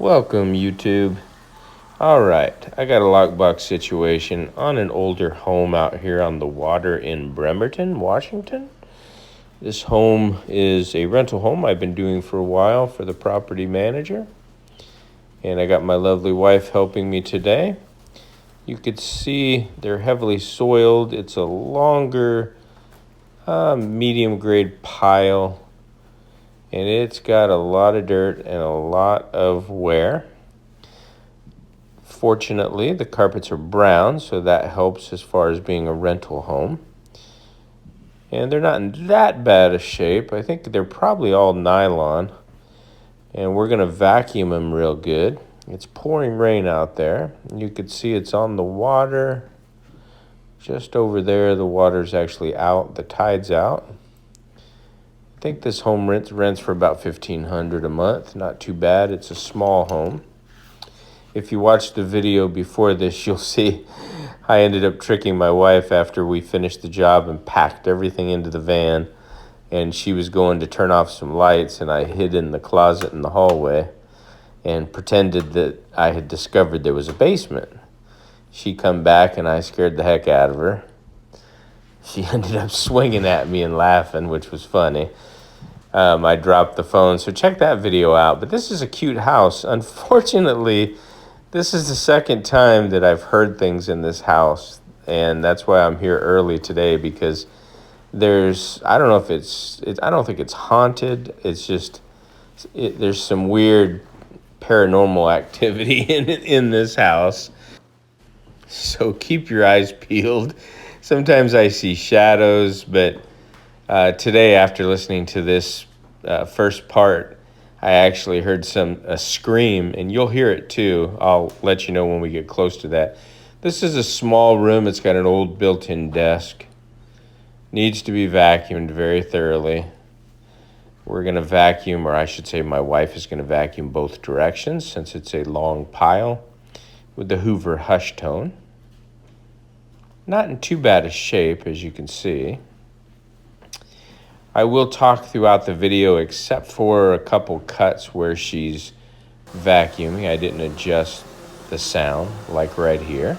Welcome, YouTube. All right, I got a lockbox situation on an older home out here on the water in Bremerton, Washington. This home is a rental home I've been doing for a while for the property manager. And I got my lovely wife helping me today. You could see they're heavily soiled. It's a longer, medium grade pile. And it's got a lot of dirt and a lot of wear. Fortunately, the carpets are brown, so that helps as far as being a rental home. And they're not in that bad a shape. I think they're probably all nylon. And we're going to vacuum them real good. It's pouring rain out there. You could see it's on the water. Just over there, the water's actually out. The tide's out. I think this home rents for about $1,500 a month. Not too bad. It's a small home. If you watched the video before this, you'll see I ended up tricking my wife after we finished the job and packed everything into the van. And she was going to turn off some lights, and I hid in the closet in the hallway and pretended that I had discovered there was a basement. She come back, and I scared the heck out of her. She ended up swinging at me and laughing, which was funny. I dropped the phone, so check that video out. But this is a cute house. Unfortunately, this is the second time that I've heard things in this house, and that's why I'm here early today, because I don't think it's haunted. It's just, there's some weird paranormal activity in this house. So keep your eyes peeled. Sometimes I see shadows, but today, after listening to this first part, I actually heard a scream, and you'll hear it too. I'll let you know when we get close to that. This is a small room. It's got an old built-in desk. Needs to be vacuumed very thoroughly. We're going to vacuum, or I should say my wife is going to vacuum both directions since it's a long pile with the Hoover Hush tone. Not in too bad a shape, as you can see. I will talk throughout the video except for a couple cuts where she's vacuuming. I didn't adjust the sound, like right here.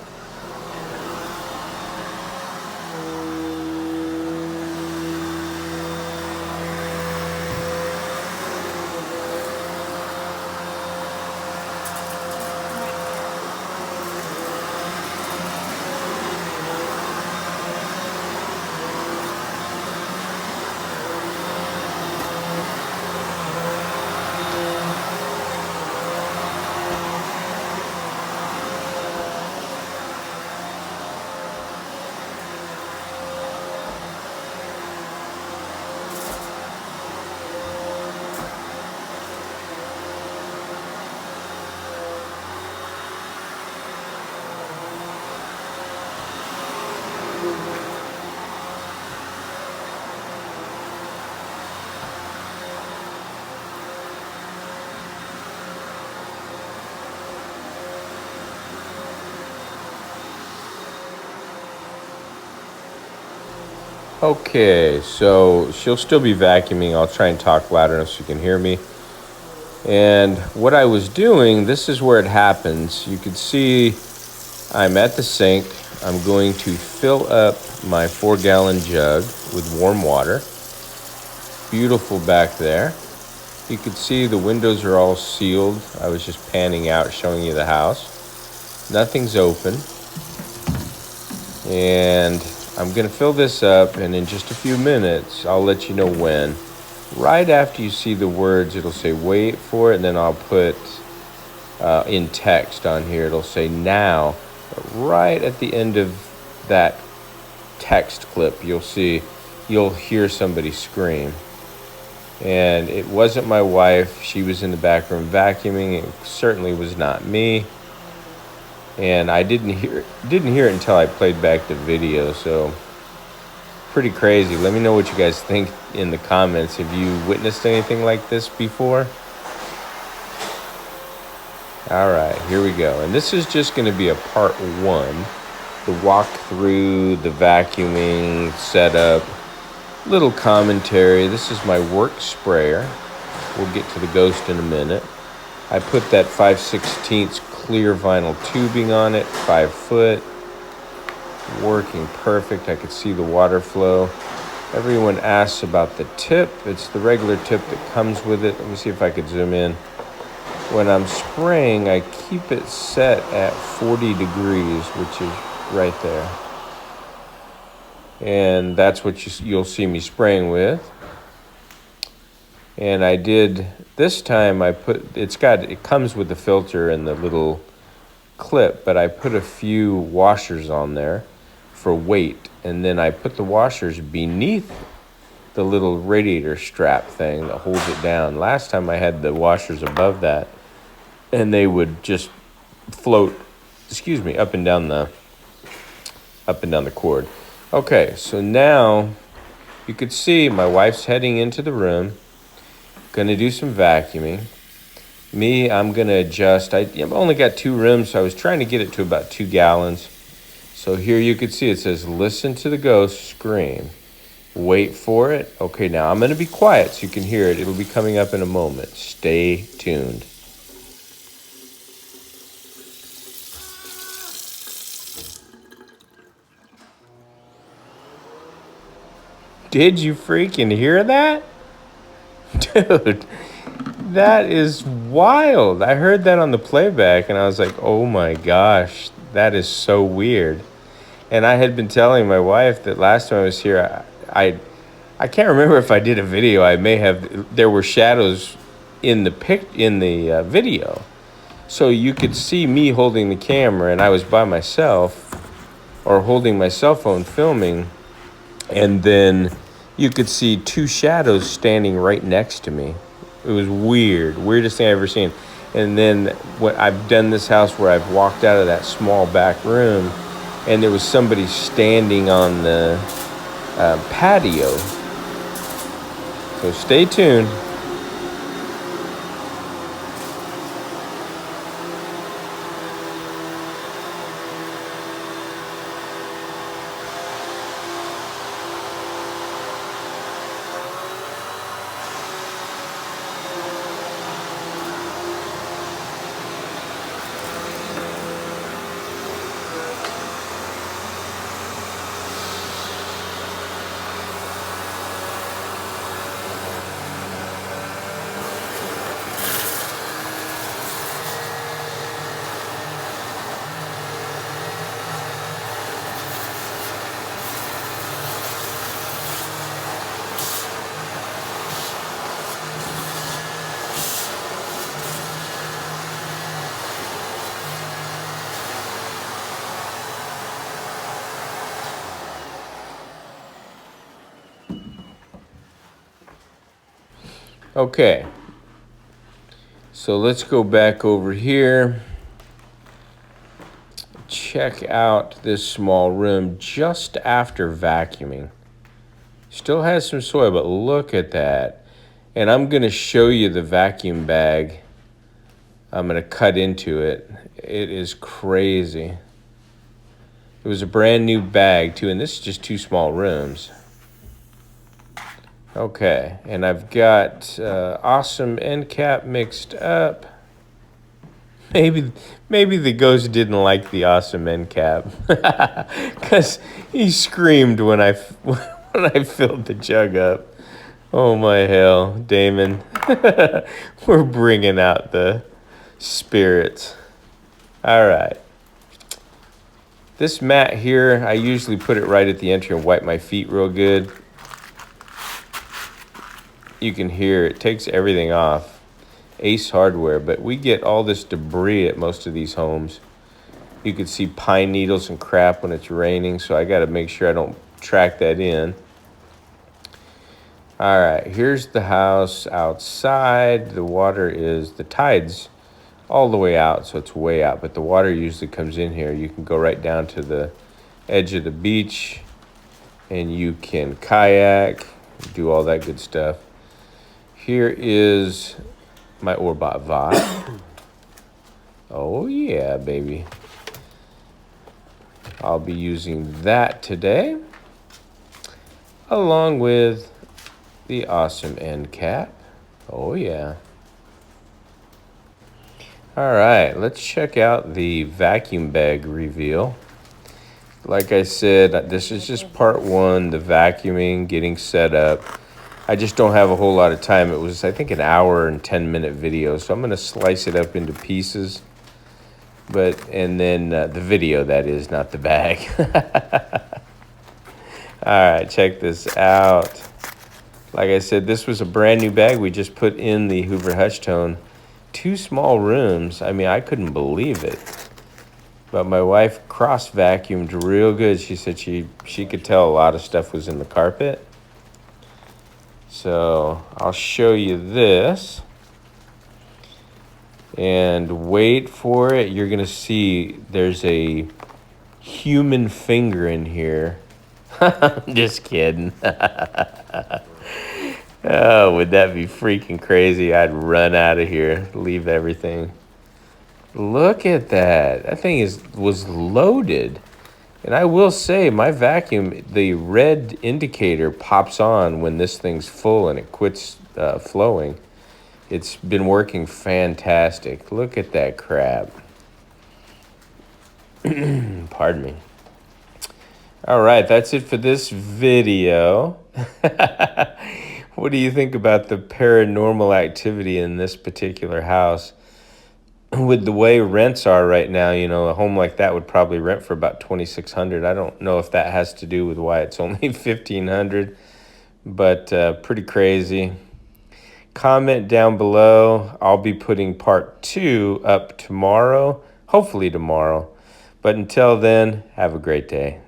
Okay, so she'll still be vacuuming. I'll try and talk loud enough so you can hear me. And what I was doing, this is where it happens. You can see I'm at the sink. I'm going to fill up my 4-gallon jug with warm water. Beautiful back there. You can see the windows are all sealed. I was just panning out, showing you the house. Nothing's open. And I'm going to fill this up, and in just a few minutes, I'll let you know when. Right after you see the words, it'll say wait for it, and then I'll put in text on here, it'll say now. But right at the end of that text clip, you'll hear somebody scream. And it wasn't my wife. She was in the back room vacuuming. It certainly was not me. And I didn't hear it until I played back the video, so pretty crazy. Let me know what you guys think in the comments. Have you witnessed anything like this before? All right, here we go. And this is just going to be a part 1. The walk through, the vacuuming, setup, little commentary. This is my work sprayer. We'll get to the ghost in a minute. I put that 5/16 clear vinyl tubing on it, 5 foot, working perfect. I could see the water flow. Everyone asks about the tip. It's the regular tip that comes with it. Let me see if I could zoom in. When I'm spraying, I keep it set at 40 degrees, which is right there. And that's what you'll see me spraying with. And I did, this time it comes with the filter and the little clip, but I put a few washers on there for weight. And then I put the washers beneath the little radiator strap thing that holds it down. Last time I had the washers above that, and they would just float, up and down the cord. Okay, so now you could see my wife's heading into the room. Gonna do some vacuuming. Me, I'm gonna adjust. I've only got 2 rooms, so I was trying to get it to about 2 gallons. So here you can see it says, listen to the ghost scream. Wait for it. Okay, now I'm gonna be quiet so you can hear it. It'll be coming up in a moment. Stay tuned. Did you freaking hear that? Dude, that is wild. I heard that on the playback and I was like, oh my gosh, that is so weird. And I had been telling my wife that last time I was here, I can't remember if I did a video. I may have. There were shadows in the video, so you could see me holding the camera, and I was by myself, or holding my cell phone filming, and then you could see 2 shadows standing right next to me. It was weird, weirdest thing I've ever seen. And then what I've done this house where I've walked out of that small back room, and there was somebody standing on the patio. So stay tuned. Okay, so let's go back over here. Check out this small room just after vacuuming. Still has some soil, but look at that. And I'm going to show you the vacuum bag. I'm going to cut into it. It is crazy. It was a brand new bag, too, and this is just 2 small rooms. Okay, and I've got awesome end cap mixed up. Maybe the ghost didn't like the awesome end cap, because he screamed when I filled the jug up. Oh my hell, Damon! We're bringing out the spirits. All right. This mat here, I usually put it right at the entry and wipe my feet real good. You can hear it takes everything off. Ace Hardware, but we get all this debris at most of these homes. You can see pine needles and crap when it's raining, so I got to make sure I don't track that in. All right, here's the house outside. The tide's all the way out, so it's way out, but the water usually comes in here. You can go right down to the edge of the beach, and you can kayak, do all that good stuff. Here is my Orbot Vibe. Oh yeah, baby. I'll be using that today, along with the awesome end cap. Oh yeah. All right, let's check out the vacuum bag reveal. Like I said, this is just part one, the vacuuming, getting set up. I just don't have a whole lot of time. It was, I think, an hour and 10-minute video, so I'm going to slice it up into pieces. And then the video, that is, not the bag. All right, check this out. Like I said, this was a brand new bag we just put in the Hoover Hush-Tone. 2 small rooms. I mean, I couldn't believe it. But my wife cross-vacuumed real good. She said she could tell a lot of stuff was in the carpet. So I'll show you this. And wait for it. You're going to see there's a human finger in here. I'm just kidding. Oh, would that be freaking crazy? I'd run out of here, leave everything. Look at that. That thing was loaded. And I will say, my vacuum, the red indicator pops on when this thing's full and it quits flowing. It's been working fantastic. Look at that crap. Pardon me. All right, that's it for this video. What do you think about the paranormal activity in this particular house? With the way rents are right now, you know, a home like that would probably rent for about $2,600. I don't know if that has to do with why it's only $1,500, but pretty crazy. Comment down below. I'll be putting part 2 up tomorrow, hopefully tomorrow. But until then, have a great day.